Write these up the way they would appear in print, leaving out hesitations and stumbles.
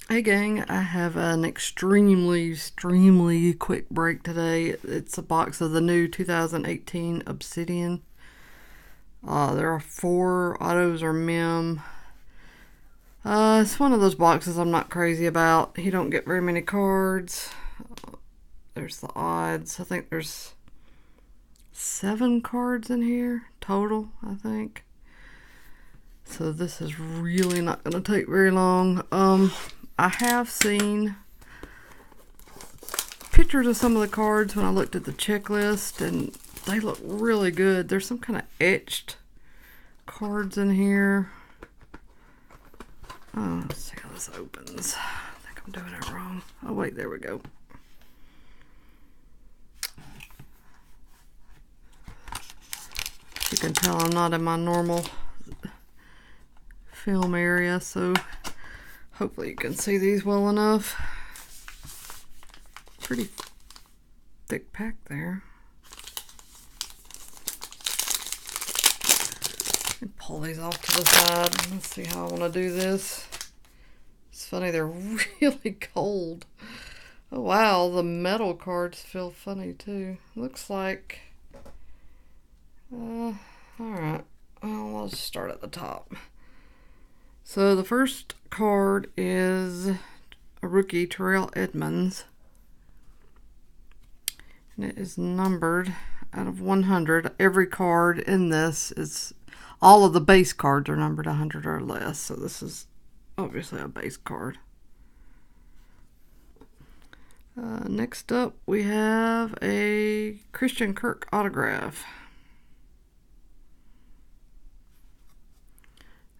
Hey gang, I have an extremely quick break today. It's a box of the new 2018 Obsidian. There are 4 autos or mem. It's one of those boxes I'm not crazy about. You don't get very many cards. There's the odds. I think there's 7 cards in here total, I think. So this is really not going to take very long. I have seen pictures of some of the cards when I looked at the checklist, and they look really good. There's some kind of etched cards in here. Oh, let's see how this opens. I think I'm doing it wrong. Oh wait, there we go. You can tell I'm not in my normal film area, so hopefully you can see these well enough. Pretty thick pack there. Let me pull these off to the side. Let's see how I want to do this. It's funny, they're really cold. Oh wow, the metal cards feel funny too. Looks like... alright. Well, I'll just start at the top. So the first card is a rookie, Terrell Edmonds. And it is numbered out of 100. Every card in this is... all of the base cards are numbered 100 or less. So this is obviously a base card. Next up, we have a Christian Kirk autograph.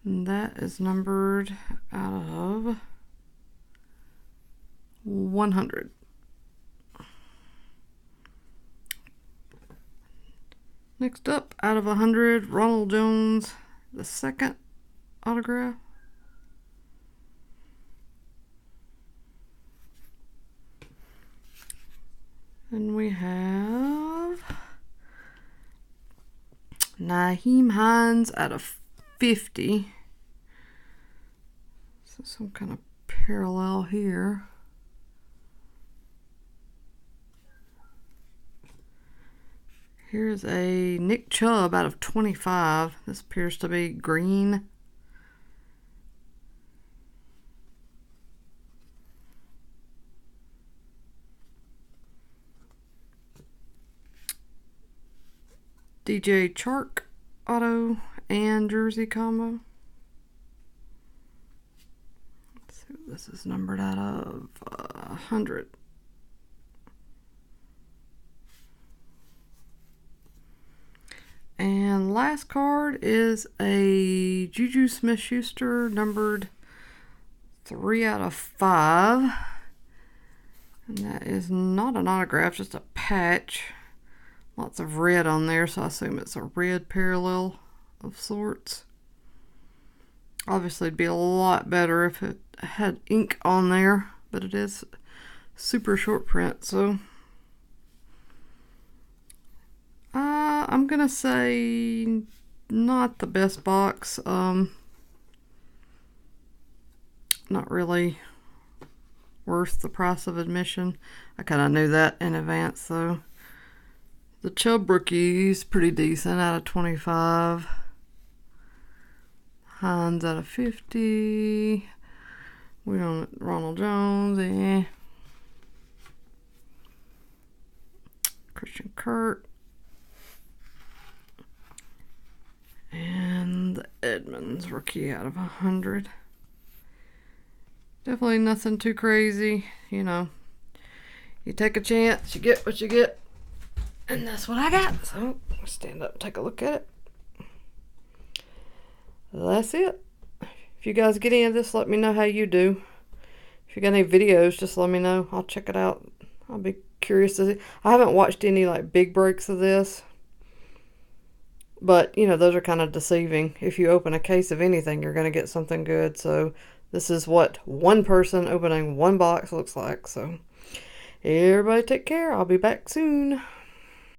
And that is numbered out of 100. Next up, out of 100, Ronald Jones, the second autograph. And we have Nyheim Hines out of 50. So some kind of parallel here. Here's a Nick Chubb out of 25. This appears to be green. DJ Chark auto and jersey combo. Let's see what this is numbered out of 100. And last card is a Juju Smith-Schuster numbered 3 out of 5. And that is not an autograph, just a patch. Lots of red on there, so I assume it's a red parallel of sorts. Obviously, it'd be a lot better if it had ink on there, but it is super short print, so I'm gonna say not the best box. Not really worth the price of admission. I kind of knew that in advance, though. The Chubb rookie's pretty decent out of 25. Hines out of 50. We don't Ronald Jones, eh. Christian Kirk. And the Edmonds rookie out of 100. Definitely nothing too crazy, you know. You take a chance, you get what you get. And that's what I got. So, I'll stand up and take a look at it. That's it. If you guys get any of this, let me know how you do. If you got any videos, just let me know. I'll check it out. I'll be curious to see. I haven't watched any like big breaks of this. But, you know, those are kind of deceiving. If you open a case of anything, you're going to get something good. So, this is what one person opening one box looks like. So, everybody take care. I'll be back soon.